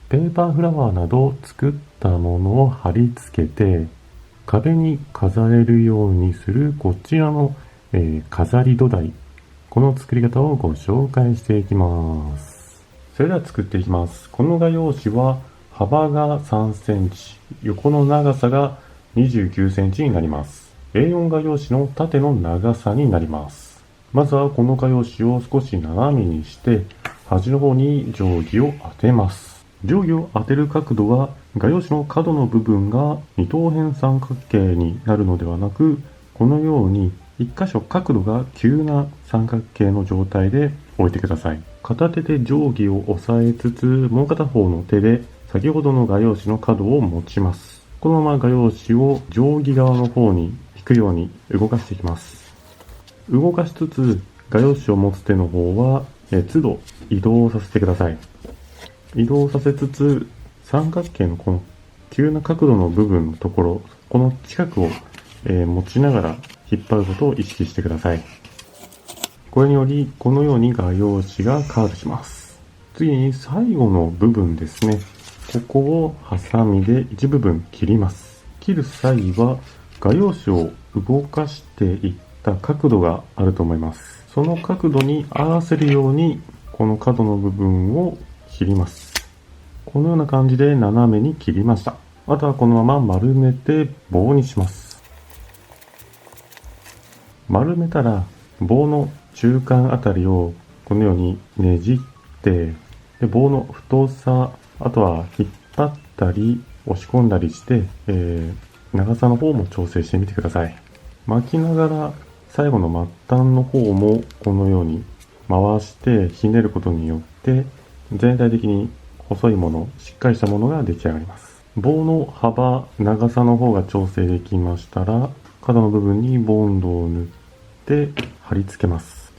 ペーパーフラワーなど作ったものを貼り付けて、壁に飾れるようにするこちらの、飾り土台。この作り方をご紹介していきます。それでは作っていきます。この画用紙は幅が3センチ、横の長さが29センチになります。A4 画用紙の縦の長さになります。まずはこの画用紙を少し斜めにして、端の方に定規を当てます。定規を当てる角度は画用紙の角の部分が二等辺三角形になるのではなく、このように一箇所角度が急な三角形の状態で置いてください。片手で定規を押さえつつ、もう片方の手で先ほどの画用紙の角を持ちます。このまま画用紙を定規側の方に引くように動かしていきます。動かしつつ画用紙を持つ手の方は都度移動させてください。移動させつつ三角形のこの急な角度の部分のところ、この近くを、持ちながら引っ張ることを意識してください。これによりこのように画用紙がカーブします。次に最後の部分ですね。ここをハサミで一部分切ります。切る際は画用紙を動かしていった角度があると思います。その角度に合わせるようにこの角の部分を切ります。このような感じで斜めに切りました。あとはこのまま丸めて棒にします。丸めたら棒の中間あたりをこのようにねじって、で棒の太さ、あとは引っ張ったり押し込んだりして、長さの方も調整してみてください。巻きながら最後の末端の方もこのように回してひねることによって全体的に細いもの、しっかりしたものが出来上がります。棒の幅、長さの方が調整できましたら、角の部分にボンドを塗って貼り付けます。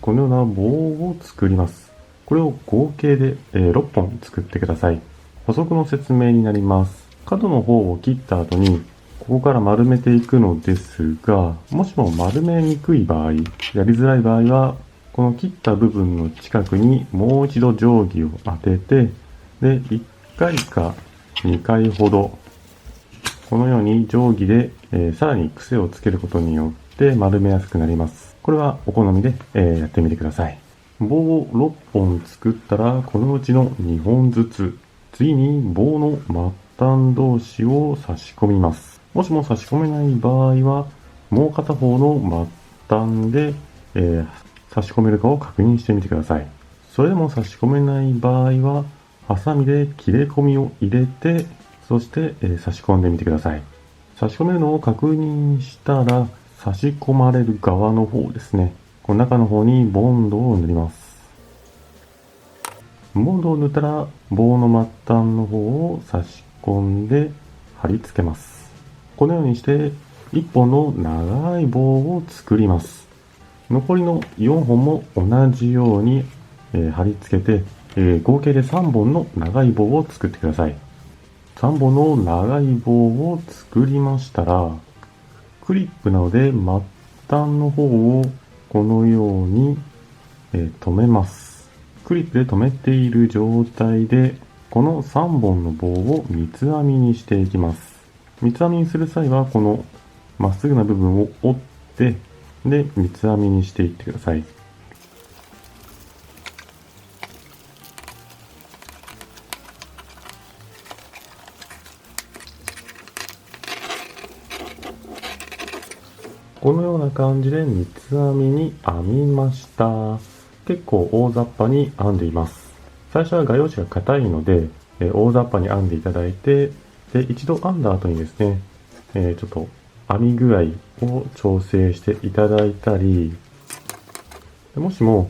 このような棒を作ります。これを合計で6本作ってください。補足の説明になります。角の方を切った後に、ここから丸めていくのですが、もしも丸めにくい場合、やりづらい場合は、この切った部分の近くにもう一度定規を当てて、で、1回か2回ほど、このように定規で、さらに癖をつけることによって丸めやすくなります。これはお好みで、やってみてください。棒を6本作ったら、このうちの2本ずつ、次に棒の末端同士を差し込みます。もしも差し込めない場合は、もう片方の末端で、差し込めるかを確認してみてください。それでも差し込めない場合は、ハサミで切れ込みを入れて、そして、差し込んでみてください。差し込めるのを確認したら、差し込まれる側の方ですね。この中の方にボンドを塗ります。ボンドを塗ったら、棒の末端の方を差し込んで貼り付けます。このようにして、1本の長い棒を作ります。残りの4本も同じように、貼り付けて、合計で3本の長い棒を作ってください。3本の長い棒を作りましたら、クリップなどで末端の方をこのように、留めます。クリップで留めている状態で、この3本の棒を三つ編みにしていきます。三つ編みにする際は、このまっすぐな部分を折って、で、三つ編みにしていってください。このような感じで三つ編みに編みました。結構大雑把に編んでいます。最初は画用紙が硬いので、大雑把に編んでいただいて、で、一度編んだ後にですね、ちょっと編み具合を調整していただいたり、もしも、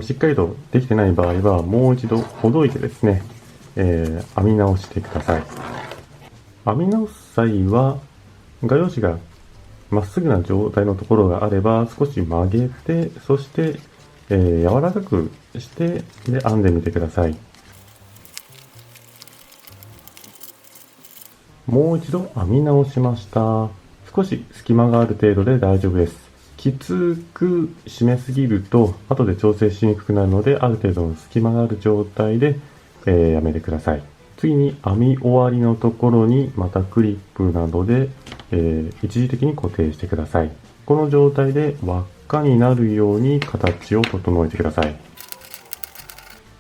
しっかりとできてない場合は、もう一度ほどいてですね、編み直してください。編み直す際は、画用紙がまっすぐな状態のところがあれば、少し曲げて、そして、柔らかくして、で、編んでみてください。もう一度編み直しました。少し隙間がある程度で大丈夫です。きつく締めすぎると後で調整しにくくなるので、ある程度の隙間がある状態で、やめてください。次に編み終わりのところにまたクリップなどで、一時的に固定してください。この状態で輪っかになるように形を整えてください。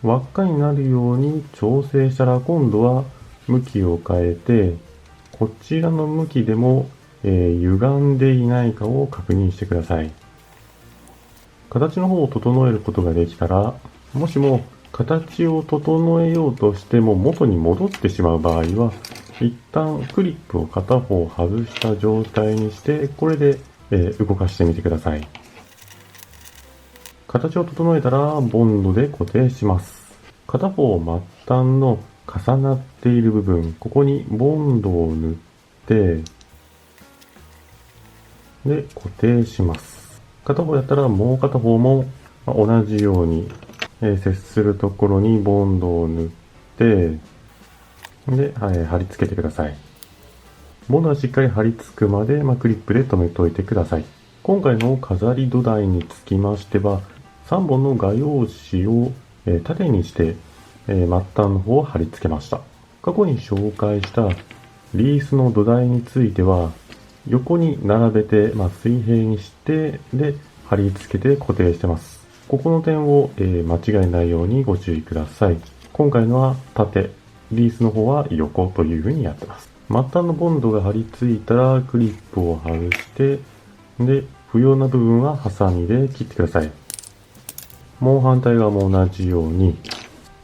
輪っかになるように調整したら、今度は向きを変えて、こちらの向きでも、歪んでいないかを確認してください。形の方を整えることができたら、もしも形を整えようとしても元に戻ってしまう場合は、一旦クリップを片方外した状態にして、これで、動かしてみてください。形を整えたらボンドで固定します。片方末端の重なっている部分、ここにボンドを塗って、で、固定します。片方やったらもう片方も同じように、接するところにボンドを塗って、で、貼り付けてください。ボンドがしっかり貼り付くまで、クリップで留めておいてください。今回の飾り土台につきましては、3本の画用紙を、縦にして、末端の方を貼り付けました。過去に紹介したリースの土台については、横に並べて、水平にして、で、貼り付けて固定してます。ここの点を、間違えないようにご注意ください。今回のは縦、リースの方は横という風にやってます。末端のボンドが貼り付いたらクリップを外して、で、不要な部分はハサミで切ってください。もう反対側も同じように、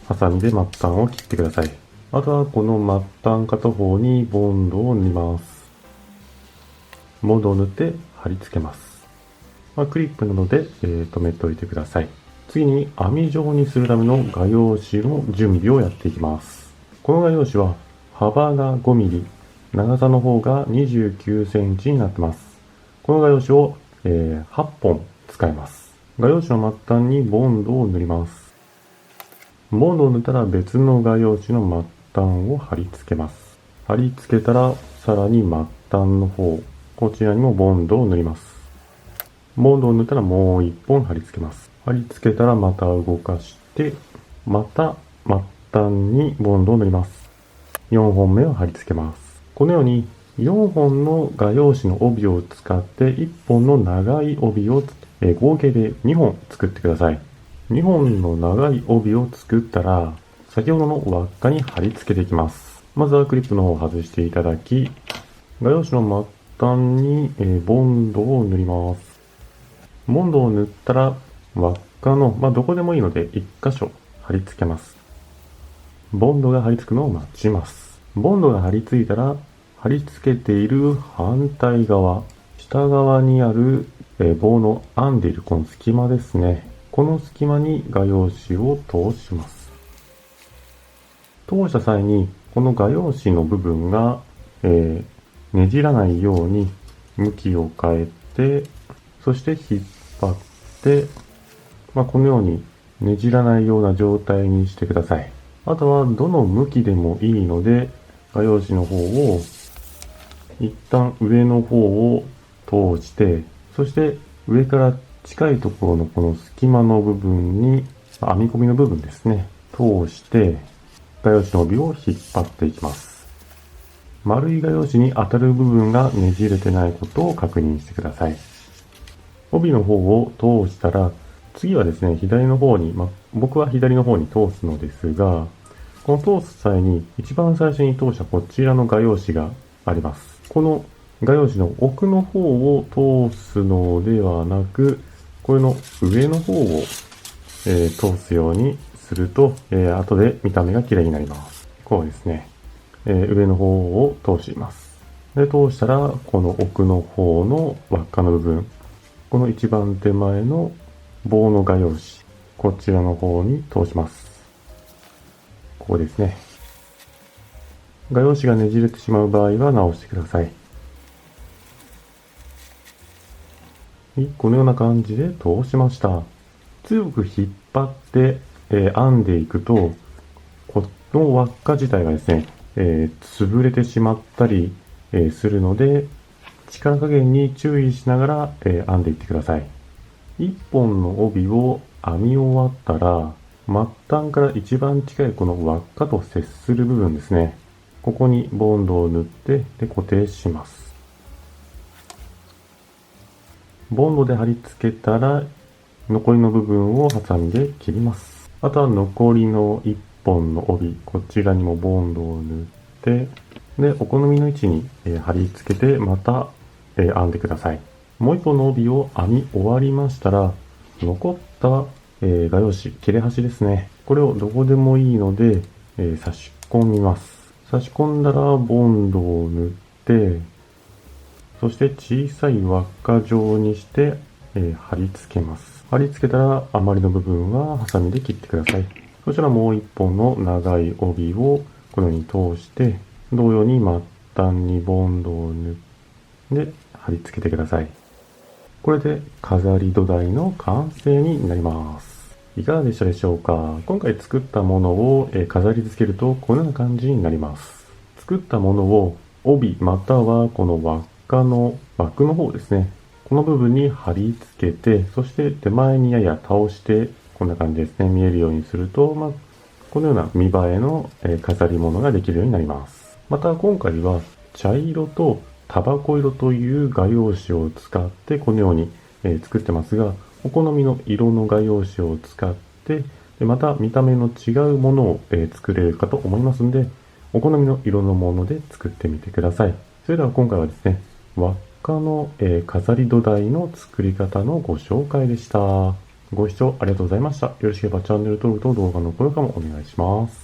ハサミで末端を切ってください。あとはこの末端片方にボンドを塗ります。ボンドを塗って貼り付けます。クリップなどで、留めておいてください。次に網状にするための画用紙の準備をやっていきます。この画用紙は幅が5ミリ、長さの方が29センチになってます。この画用紙を、8本使います。画用紙の末端にボンドを塗ります。ボンドを塗ったら別の画用紙の末端を貼り付けます。貼り付けたらさらに末端の方、こちらにもボンドを塗ります。ボンドを塗ったらもう1本貼り付けます。貼り付けたらまた動かして、また末端にボンドを塗ります。4本目を貼り付けます。このように4本の画用紙の帯を使って1本の長い帯を合計で2本作ってください。2本の長い帯を作ったら、先ほどの輪っかに貼り付けていきます。まずはクリップの方を外していただき、画用紙の末端にボンドを塗ります。ボンドを塗ったら輪っかの、どこでもいいので1箇所貼り付けます。ボンドが貼り付くのを待ちます。ボンドが貼り付いたら、貼り付けている反対側、下側にある棒の編んでいるこの隙間ですね。この隙間に画用紙を通します。通した際に、この画用紙の部分が、ねじらないように向きを変えて、そして引っ張って、このようにねじらないような状態にしてください。あとはどの向きでもいいので、画用紙の方を一旦上の方を通して、そして上から近いところのこの隙間の部分に、編み込みの部分ですね、通して、画用紙の帯を引っ張っていきます。丸い画用紙に当たる部分がねじれてないことを確認してください。帯の方を通したら、次はですね、左の方に、僕は左の方に通すのですが、この通す際に一番最初に通したこちらの画用紙があります。この画用紙の奥の方を通すのではなく、これの上の方を、通すようにすると、後で見た目が綺麗になります。こうですね、上の方を通します。で、通したら、この奥の方の輪っかの部分、この一番手前の棒の画用紙、こちらの方に通します。ここですね。画用紙がねじれてしまう場合は直してください。このような感じで通しました。強く引っ張って、編んでいくと、この輪っか自体がですね、潰れてしまったり、するので、力加減に注意しながら、編んでいってください。1本の帯を編み終わったら、末端から一番近いこの輪っかと接する部分ですね。ここにボンドを塗ってで固定します。ボンドで貼り付けたら残りの部分をハサミで切ります。あとは残りの1本の帯、こちらにもボンドを塗って、で、お好みの位置に貼り付けてまた編んでください。もう1本の帯を編み終わりましたら、残った画用紙、切れ端ですね。これをどこでもいいので差し込みます。差し込んだらボンドを塗って、そして小さい輪っか状にして、貼り付けます。貼り付けたら余りの部分はハサミで切ってください。そしたらもう一本の長い帯をこのように通して、同様に末端にボンドを塗って貼り付けてください。これで飾り土台の完成になります。いかがでしたでしょうか。今回作ったものを飾り付けるとこのような感じになります。作ったものを帯またはこの輪っかの枠の方ですね。この部分に貼り付けて、そして手前にやや倒して、こんな感じですね。見えるようにすると、このような見栄えの飾り物ができるようになります。また今回は茶色とタバコ色という画用紙を使ってこのように作ってますが、お好みの色の画用紙を使ってまた見た目の違うものを作れるかと思いますので、お好みの色のもので作ってみてください。それでは今回はですね、輪っかの飾り土台の作り方のご紹介でした。ご視聴ありがとうございました。よろしければチャンネル登録と動画の高評価もお願いします。